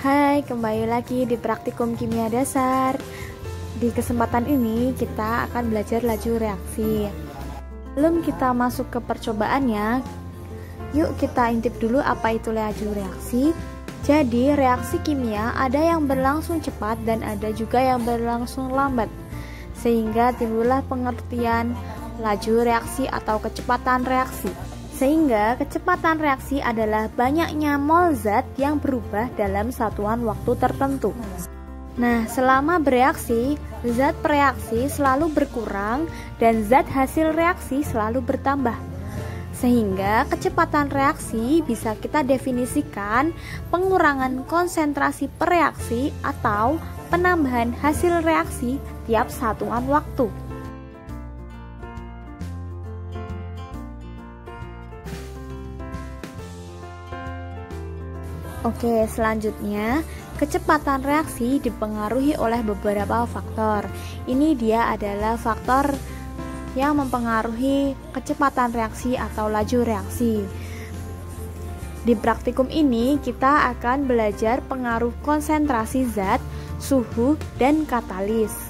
Hai, kembali lagi di Praktikum Kimia Dasar. Di kesempatan ini kita akan belajar laju reaksi. Sebelum kita masuk ke percobaannya, yuk kita intip dulu apa itu laju reaksi. Jadi, reaksi kimia ada yang berlangsung cepat dan ada juga yang berlangsung lambat. Sehingga timbullah pengertian laju reaksi atau kecepatan reaksi. Sehingga kecepatan reaksi adalah banyaknya mol zat yang berubah dalam satuan waktu tertentu. Nah, selama bereaksi, zat pereaksi selalu berkurang dan zat hasil reaksi selalu bertambah. Sehingga kecepatan reaksi bisa kita definisikan pengurangan konsentrasi pereaksi atau penambahan hasil reaksi tiap satuan waktu. Oke, selanjutnya kecepatan reaksi dipengaruhi oleh beberapa faktor. Ini dia adalah faktor yang mempengaruhi kecepatan reaksi atau laju reaksi. Di praktikum ini kita akan belajar pengaruh konsentrasi zat, suhu, dan katalis.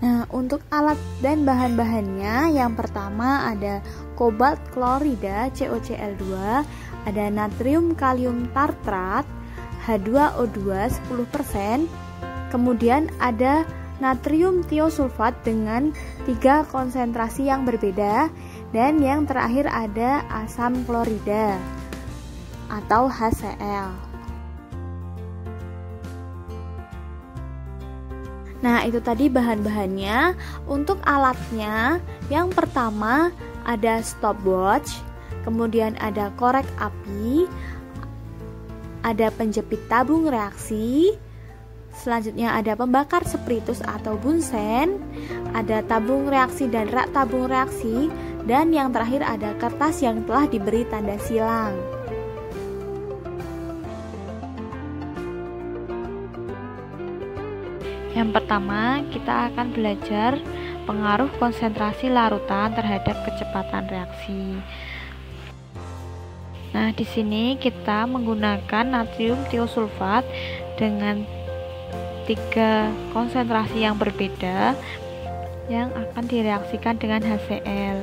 Nah, untuk alat dan bahan-bahannya, yang pertama ada kobalt klorida CoCl2, ada natrium kalium tartrat H2O2 10%, kemudian ada natrium tiosulfat dengan 3 konsentrasi yang berbeda, dan yang terakhir ada asam klorida atau HCl. Nah, itu tadi bahan-bahannya. Untuk alatnya, yang pertama ada stopwatch, kemudian ada korek api, ada penjepit tabung reaksi, selanjutnya ada pembakar spiritus atau bunsen, ada tabung reaksi dan rak tabung reaksi, dan yang terakhir ada kertas yang telah diberi tanda silang. Yang pertama, kita akan belajar pengaruh konsentrasi larutan terhadap kecepatan reaksi. Nah, di sini kita menggunakan natrium tiosulfat dengan 3 konsentrasi yang berbeda yang akan direaksikan dengan HCl.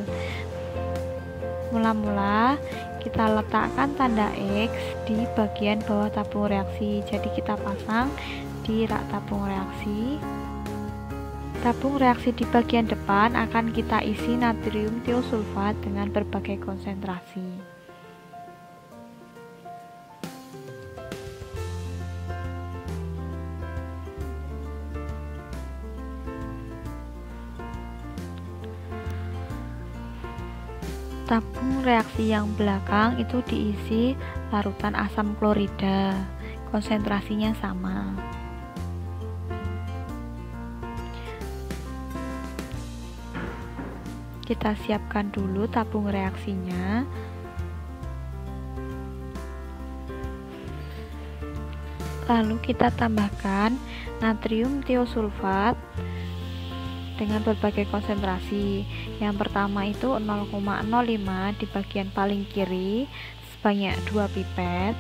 Mula-mula kita letakkan tanda X di bagian bawah tabung reaksi. Jadi kita pasang di rak tabung reaksi. Tabung reaksi di bagian depan akan kita isi natrium tiosulfat dengan berbagai konsentrasi. Tabung reaksi yang belakang itu diisi larutan asam klorida. Konsentrasinya sama. Kita siapkan dulu tabung reaksinya. Lalu kita tambahkan natrium tiosulfat dengan berbagai konsentrasi. Yang pertama itu 0,05 di bagian paling kiri sebanyak 2 pipet.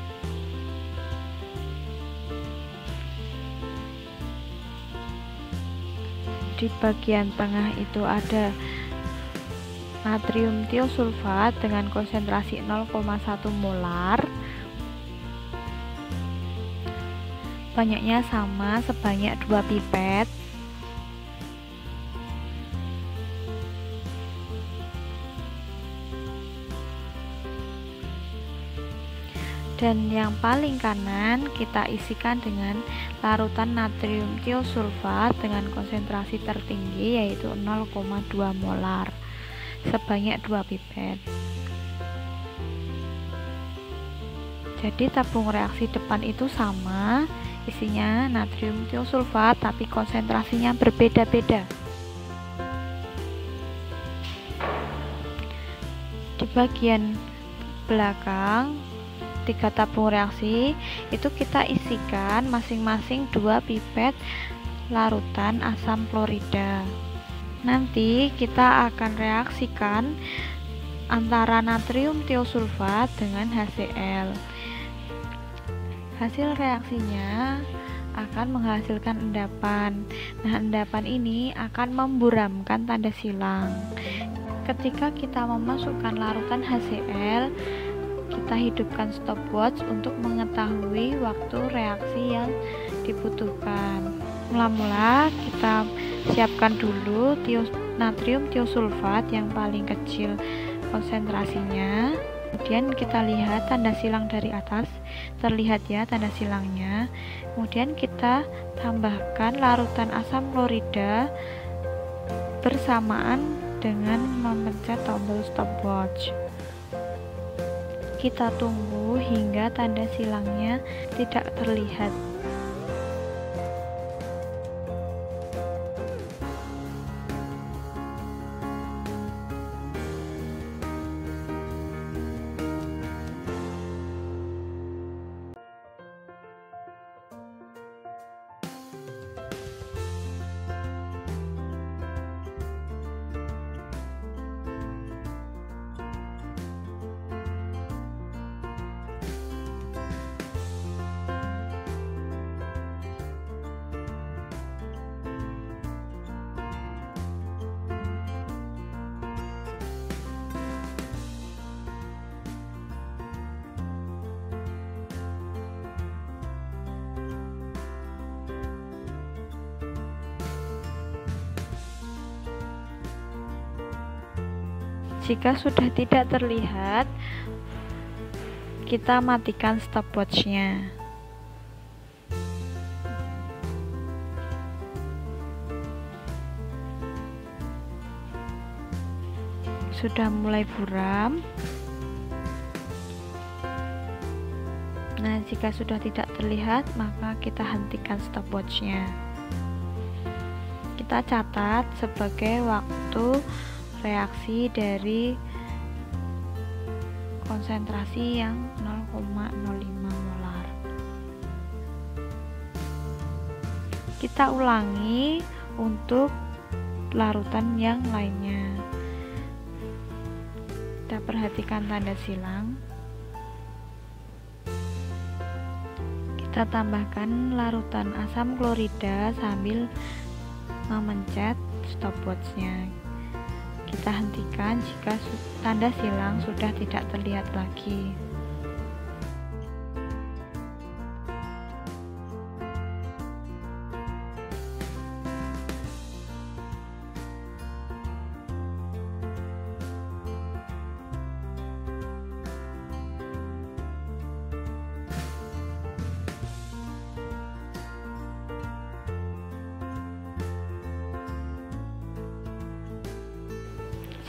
Di bagian tengah itu ada natrium tiosulfat dengan konsentrasi 0,1 molar. Banyaknya sama sebanyak 2 pipet. Dan yang paling kanan kita isikan dengan larutan natrium tiosulfat dengan konsentrasi tertinggi yaitu 0,2 molar sebanyak 2 pipet. Jadi tabung reaksi depan itu sama, isinya natrium tiosulfat tapi konsentrasinya berbeda-beda. Di bagian belakang 3 tabung reaksi itu kita isikan masing-masing 2 pipet larutan asam klorida. Nanti kita akan reaksikan antara natrium tiosulfat dengan HCl. Hasil reaksinya akan menghasilkan endapan. Nah, endapan ini akan memburamkan tanda silang. Ketika kita memasukkan larutan HCl, kita hidupkan stopwatch untuk mengetahui waktu reaksi yang dibutuhkan. Mula-mula kita siapkan dulu natrium tiosulfat yang paling kecil konsentrasinya. Kemudian kita lihat tanda silang dari atas, terlihat ya tanda silangnya. Kemudian kita tambahkan larutan asam klorida bersamaan dengan memencet tombol stopwatch. Kita tunggu hingga tanda silangnya tidak terlihat. Jika sudah tidak terlihat, kita matikan stopwatch-nya. Sudah mulai buram. Nah, jika sudah tidak terlihat, maka kita hentikan stopwatch-nya. Kita catat sebagai waktu reaksi dari konsentrasi yang 0,05 molar. Kita ulangi untuk larutan yang lainnya. Kita perhatikan tanda silang. Kita tambahkan larutan asam klorida sambil memencet stopwatch-nya. Kita hentikan jika tanda silang sudah tidak terlihat lagi.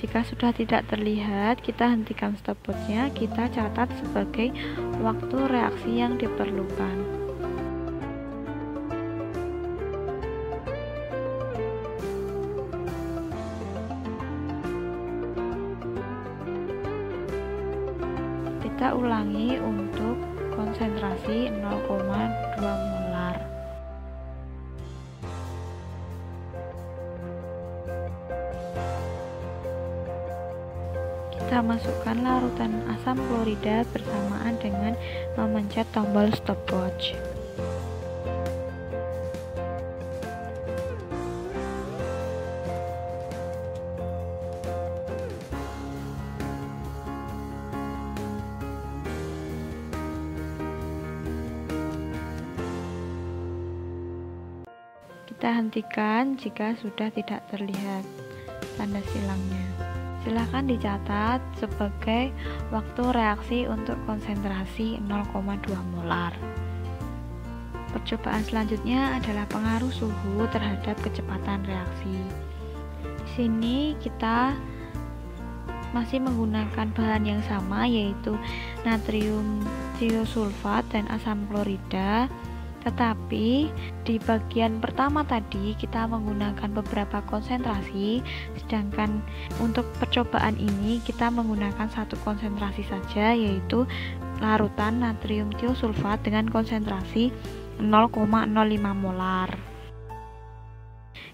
Jika sudah tidak terlihat, kita hentikan stopwatch-nya. Kita catat sebagai waktu reaksi yang diperlukan. Kita ulangi untuk konsentrasi 0,2 molar. Kita masukkan larutan asam klorida bersamaan dengan memencet tombol stopwatch. Kita hentikan jika sudah tidak terlihat tanda silangnya. Silakan dicatat sebagai waktu reaksi untuk konsentrasi 0,2 molar. Percobaan selanjutnya adalah pengaruh suhu terhadap kecepatan reaksi. Di sini kita masih menggunakan bahan yang sama, yaitu natrium tiosulfat dan asam klorida. Tetapi di bagian pertama tadi kita menggunakan beberapa konsentrasi, sedangkan untuk percobaan ini kita menggunakan satu konsentrasi saja, yaitu larutan natrium tiosulfat dengan konsentrasi 0,05 molar.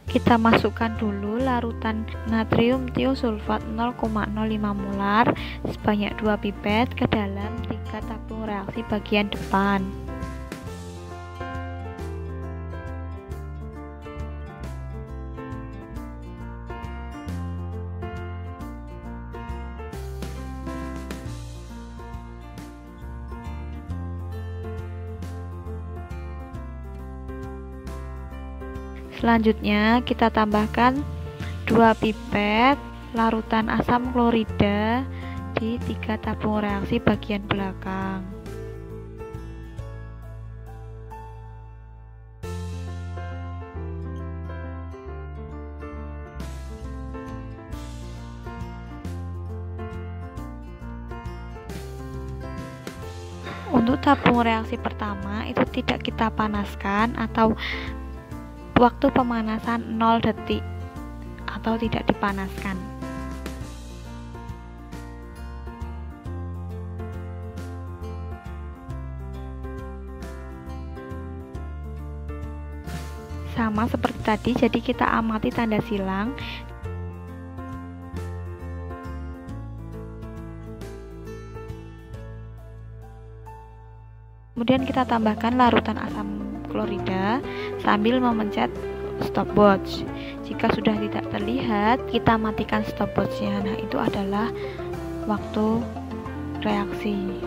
Kita masukkan dulu larutan natrium tiosulfat 0,05 molar sebanyak 2 pipet ke dalam 3 tabung reaksi bagian depan. Selanjutnya kita tambahkan 2 pipet larutan asam klorida di 3 tabung reaksi bagian belakang. Untuk tabung reaksi pertama itu tidak kita panaskan atau waktu pemanasan 0 detik atau tidak dipanaskan. Sama seperti tadi, jadi kita amati tanda silang. Kemudian kita tambahkan larutan asam klorida sambil memencet stopwatch. Jika sudah tidak terlihat, kita matikan stopwatchnya. Nah, itu adalah waktu reaksi.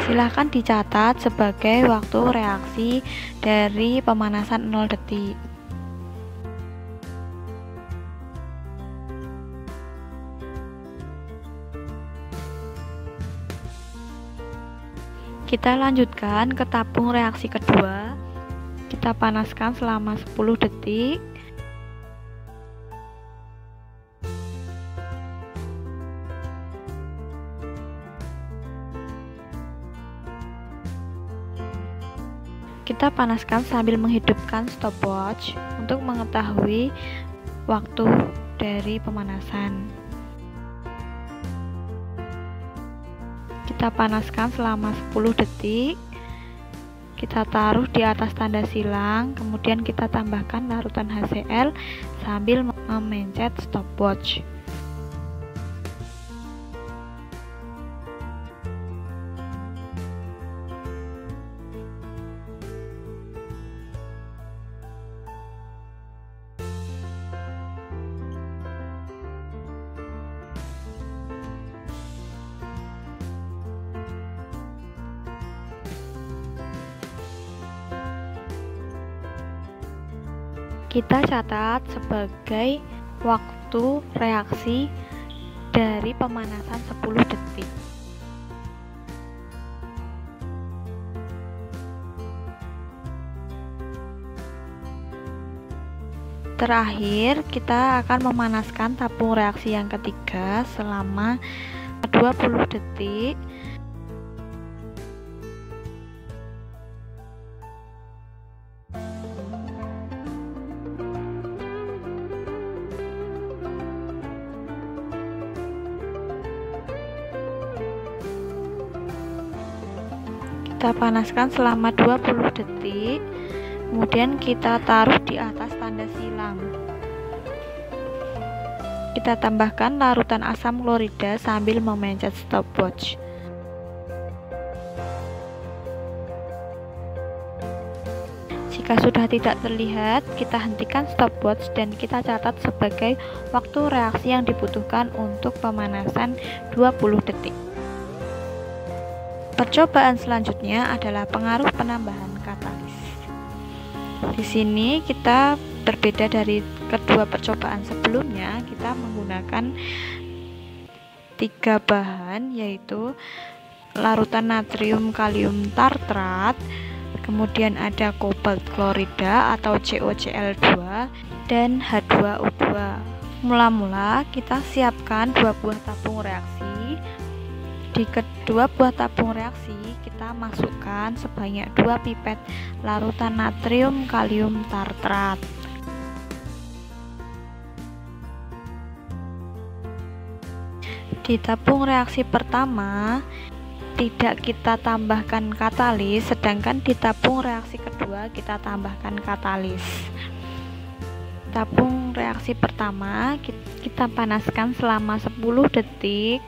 Silahkan dicatat sebagai waktu reaksi dari pemanasan 0 detik. Kita lanjutkan ke tabung reaksi kedua. Kita panaskan selama 10 detik. Kita panaskan sambil menghidupkan stopwatch untuk mengetahui waktu dari pemanasan. Kita panaskan selama 10 detik. Kita taruh di atas tanda silang, kemudian kita tambahkan larutan HCl sambil memencet stopwatch. Kita catat sebagai waktu reaksi dari pemanasan 10 detik. Terakhir, kita akan memanaskan tabung reaksi yang ketiga selama 20 detik. Kita panaskan selama 20 detik, kemudian kita taruh di atas tanda silang. Kita tambahkan larutan asam klorida sambil memencet stopwatch. Jika sudah tidak terlihat, kita hentikan stopwatch dan kita catat sebagai waktu reaksi yang dibutuhkan untuk pemanasan 20 detik. Percobaan selanjutnya adalah pengaruh penambahan katalis. Di sini kita berbeda dari kedua percobaan sebelumnya, kita menggunakan 3 bahan, yaitu larutan natrium kalium tartrat, kemudian ada kobalt klorida atau COCl2 dan H2O2. Mula-mula kita siapkan 2 buah tabung reaksi. Di kedua buah tabung reaksi kita masukkan sebanyak 2 pipet larutan natrium kalium tartrat. Di tabung reaksi pertama tidak kita tambahkan katalis, sedangkan di tabung reaksi kedua kita tambahkan katalis. Tabung reaksi pertama kita panaskan selama 10 detik.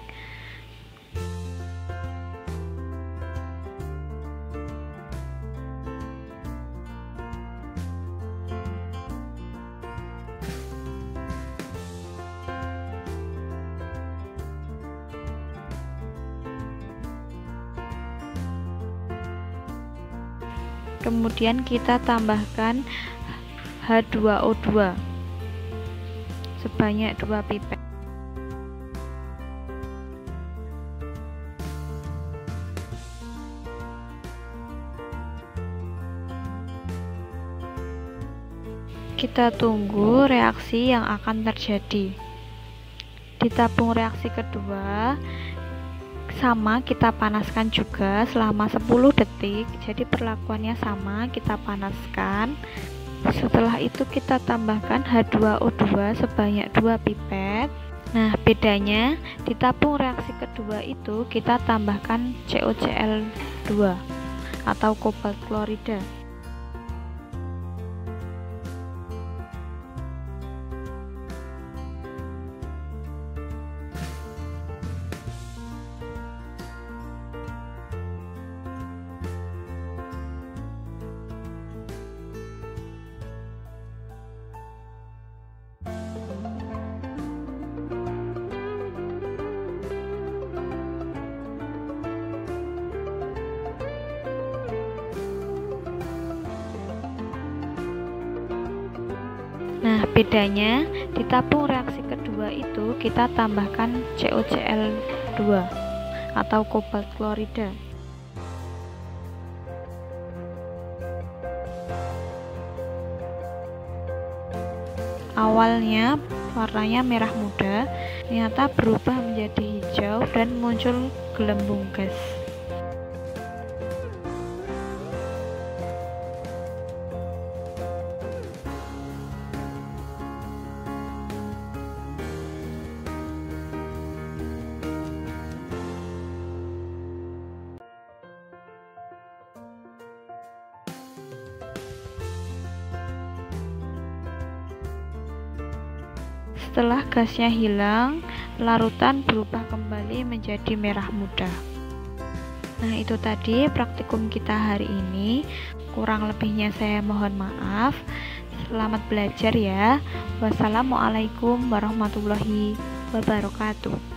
Kemudian kita tambahkan H2O2 sebanyak 2 pipet. Kita tunggu reaksi yang akan terjadi. Di tabung reaksi kedua sama, kita panaskan juga selama 10 detik. Jadi perlakuannya sama, kita panaskan. Setelah itu kita tambahkan H2O2 sebanyak 2 pipet. Nah, bedanya di tabung reaksi kedua itu kita tambahkan COCl2 atau kobalt klorida. Nah, bedanya di tabung reaksi kedua itu kita tambahkan COCl2 atau kobalt klorida. Awalnya warnanya merah muda, ternyata berubah menjadi hijau dan muncul gelembung gas. Setelah gasnya hilang, larutan berubah kembali menjadi merah muda. Nah, itu tadi praktikum kita hari ini. Kurang lebihnya saya mohon maaf. Selamat belajar ya. Wassalamualaikum warahmatullahi wabarakatuh.